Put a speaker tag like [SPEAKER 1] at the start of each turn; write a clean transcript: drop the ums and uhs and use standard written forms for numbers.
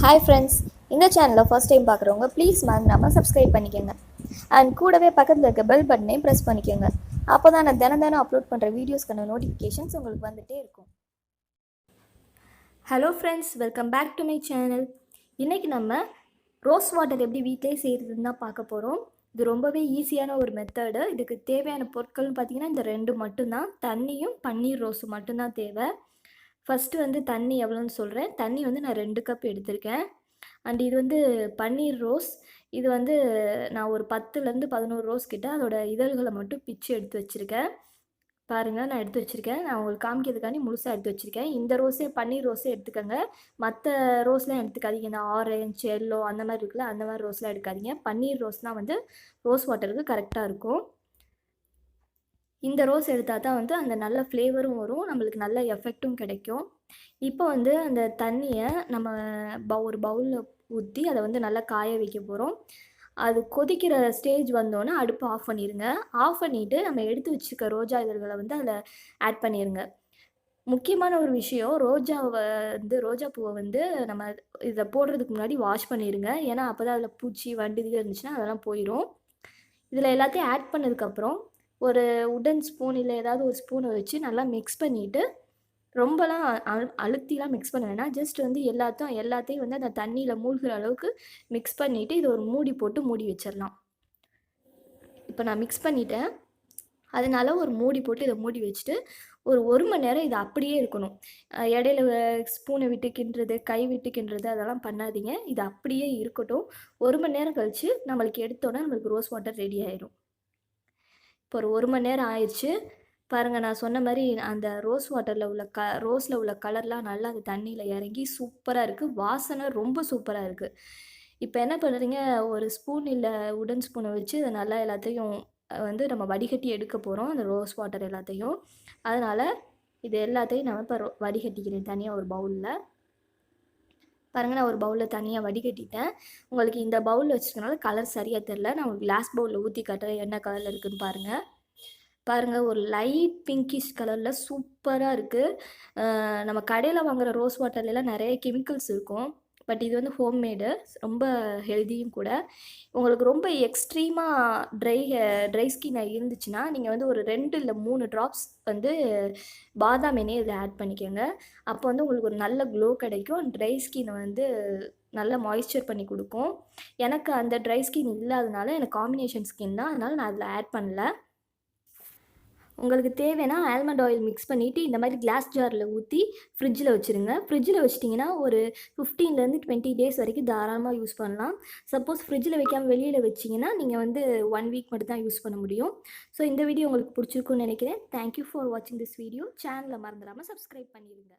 [SPEAKER 1] Hi friends, இந்த சேனலை first time பார்க்குறவங்க ப்ளீஸ் மறந்துடாமல் சப்ஸ்கிரைப் பண்ணிக்கோங்க. அண்ட் கூடவே பக்கத்தில் இருக்க பெல் பட்டனையும் ப்ரெஸ் பண்ணிக்கோங்க. அப்போ தான் நான் தினம் அப்லோட் பண்ணுற வீடியோஸ்க்கான நோட்டிஃபிகேஷன்ஸ் உங்களுக்கு வந்துகிட்டே இருக்கும். Hello friends, welcome back to my channel. இன்றைக்கி நம்ம ரோஸ் வாட்டர் எப்படி வீட்டிலே செய்கிறதுன்னு தான் பார்க்க போகிறோம். இது ரொம்பவே ஈஸியான ஒரு மெத்தடு. இதுக்கு தேவையான பொருட்கள்னு பார்த்திங்கன்னா இந்த ரெண்டு மட்டும்தான், தண்ணியும் பன்னீர் ரோஸும் மட்டும்தான் தேவை. ஃபஸ்ட்டு தண்ணி எவ்வளோன்னு சொல்கிறேன். தண்ணி நான் 2 கப் எடுத்திருக்கேன். அண்ட் இது பன்னீர் ரோஸ். இது நான் ஒரு 10லேருந்து 11 ரோஸ் கிட்ட அதோட இதழ்களை மட்டும் பிச்சு எடுத்து வச்சுருக்கேன். பாருங்கள், நான் எடுத்து வச்சுருக்கேன். நான் உங்களுக்கு காமிக்கிறதுக்காண்டி முழுசாக எடுத்து வச்சுருக்கேன். இந்த ரோஸே பன்னீர் ரோஸே எடுத்துக்கோங்க. மற்ற ரோஸ்லாம் எடுத்துக்காதீங்க. இந்த ஆரஞ்சு, எல்லோ அந்த மாதிரி இருக்குல்ல, அந்த மாதிரி ரோஸ்லாம் எடுக்காதீங்க. பன்னீர் ரோஸ்னால் ரோஸ் வாட்டருக்கு கரெக்டாக இருக்கும். இந்த ரோஸ் எடுத்தால் தான் அந்த நல்ல ஃப்ளேவரும் வரும், நம்மளுக்கு நல்ல எஃபெக்ட்டும் கிடைக்கும். இப்போ அந்த தண்ணியை நம்ம ஒரு பவுலில் ஊற்றி அதை நல்லா காய வைக்க போகிறோம். அது கொதிக்கிற ஸ்டேஜ் வந்தோன்னே அடுப்பு ஆஃப் பண்ணிடுங்க. ஆஃப் பண்ணிவிட்டு நம்ம எடுத்து வச்சுருக்க ரோஜா இதழ்களை அதில் ஆட் பண்ணிடுங்க. முக்கியமான ஒரு விஷயம், ரோஜா பூவை நம்ம இதை போடுறதுக்கு முன்னாடி வாஷ் பண்ணிடுங்க. ஏன்னா அப்போ தான் அதில் பூச்சி வண்டு இது இருந்துச்சுன்னா அதெல்லாம் போயிடும். இதில் எல்லாத்தையும் ஆட் பண்ணதுக்கப்புறம் ஒரு உடன் ஸ்பூன் இல்லை ஏதாவது ஒரு ஸ்பூனை வச்சு நல்லா மிக்ஸ் பண்ணிவிட்டு, ரொம்பலாம் அழுத்திலாம் மிக்ஸ் பண்ண வேணாம். ஜஸ்ட் எல்லாத்தையும் அந்த தண்ணியில் மூழ்கிற அளவுக்கு மிக்ஸ் பண்ணிவிட்டு இதை ஒரு மூடி போட்டு மூடி வச்சிடலாம். இப்போ நான் மிக்ஸ் பண்ணிட்டேன். அதனால் ஒரு மூடி போட்டு இதை மூடி வச்சுட்டு ஒரு மணி நேரம் இது அப்படியே இருக்கணும். இடையில ஸ்பூனை விட்டு கிண்டுறது, கை விட்டு கிண்டுறது அதெல்லாம் பண்ணாதீங்க. இது அப்படியே இருக்கட்டும். 1 மணி நேரம் கழித்து நம்மளுக்கு எடுத்தோன்னே நம்மளுக்கு ரோஸ் வாட்டர் ரெடி ஆயிடும். இப்போ ஒரு 1 மணி நேரம் ஆயிடுச்சு. பாருங்கள், நான் சொன்ன மாதிரி அந்த ரோஸில் உள்ள கலர்லாம் நல்லா அந்த தண்ணியில் இறங்கி சூப்பராக இருக்குது. வாசனை ரொம்ப சூப்பராக இருக்குது. இப்போ என்ன பண்ணுறீங்க, ஒரு ஸ்பூன் இல்லை உடன் ஸ்பூனை வச்சு அதை நல்லா எல்லாத்தையும் நம்ம வடிகட்டி எடுக்க போகிறோம், அந்த ரோஸ் வாட்டர் எல்லாத்தையும். அதனால் இது எல்லாத்தையும் நம்ம இப்போ வடிகட்டிக்கிறேன் தனியாக ஒரு பவுலில். பாருங்கள், நான் ஒரு பவுலில் தனியாக வடிகட்டிட்டேன். உங்களுக்கு இந்த பவுலில் வச்சுருக்கனால கலர் சரியாக தெரில. நான் ஒரு கிளாஸ் பவுலில் ஊற்றி காட்டுறேன் என்ன கலரில் இருக்குதுன்னு பாருங்கள். பாருங்கள், ஒரு லைட் பிங்கிஷ் கலரில் சூப்பராக இருக்குது. நம்ம கடையில் வாங்குகிற ரோஸ் வாட்டர்லாம் நிறைய கெமிக்கல்ஸ் இருக்கும். பட் இது ஹோம்மேடு, ரொம்ப ஹெல்த்தியும் கூட. உங்களுக்கு ரொம்ப எக்ஸ்ட்ரீமாக ட்ரை ஸ்கின்னாக இருந்துச்சுன்னா நீங்கள் ஒரு 2 இல்லை 3 ட்ராப்ஸ் பாதாம் எண்ணெய் இதில் ஆட் பண்ணிக்கோங்க. அப்போ உங்களுக்கு ஒரு நல்ல க்ளோ கிடைக்கும். ட்ரை ஸ்கின்னை நல்ல மாய்ஸ்சர் பண்ணி கொடுக்கும். எனக்கு அந்த ட்ரை ஸ்கின் இல்லாதனால எனக்கு காம்பினேஷன் ஸ்கின் தான், அதனால் நான் அதில் ஆட் பண்ணல. உங்களுக்கு தேவைன்னா ஆல்மண்ட் ஆயில் மிக்ஸ் பண்ணிவிட்டு இந்த மாதிரி கிளாஸ் ஜாரில் ஊற்றி ஃப்ரிட்ஜில் வச்சுருங்க. ஃப்ரிட்ஜில் வச்சிட்டிங்கன்னா ஒரு 15லேருந்து 20 டேஸ் வரைக்கும் தாராளமாக யூஸ் பண்ணலாம். சப்போஸ் ஃப்ரிட்ஜில் வைக்காமல் வெளியில் வச்சிங்கன்னா நீங்கள் 1 வீக் மட்டும் தான் யூஸ் பண்ண முடியும். ஸோ இந்த வீடியோ உங்களுக்கு பிடிச்சிருக்குன்னு நினைக்கிறேன். தேங்க்யூ ஃபார் வாட்சிங் திஸ் வீடியோ. சேனலை மறந்துடாமல் சப்ஸ்கிரைப் பண்ணிடுங்க.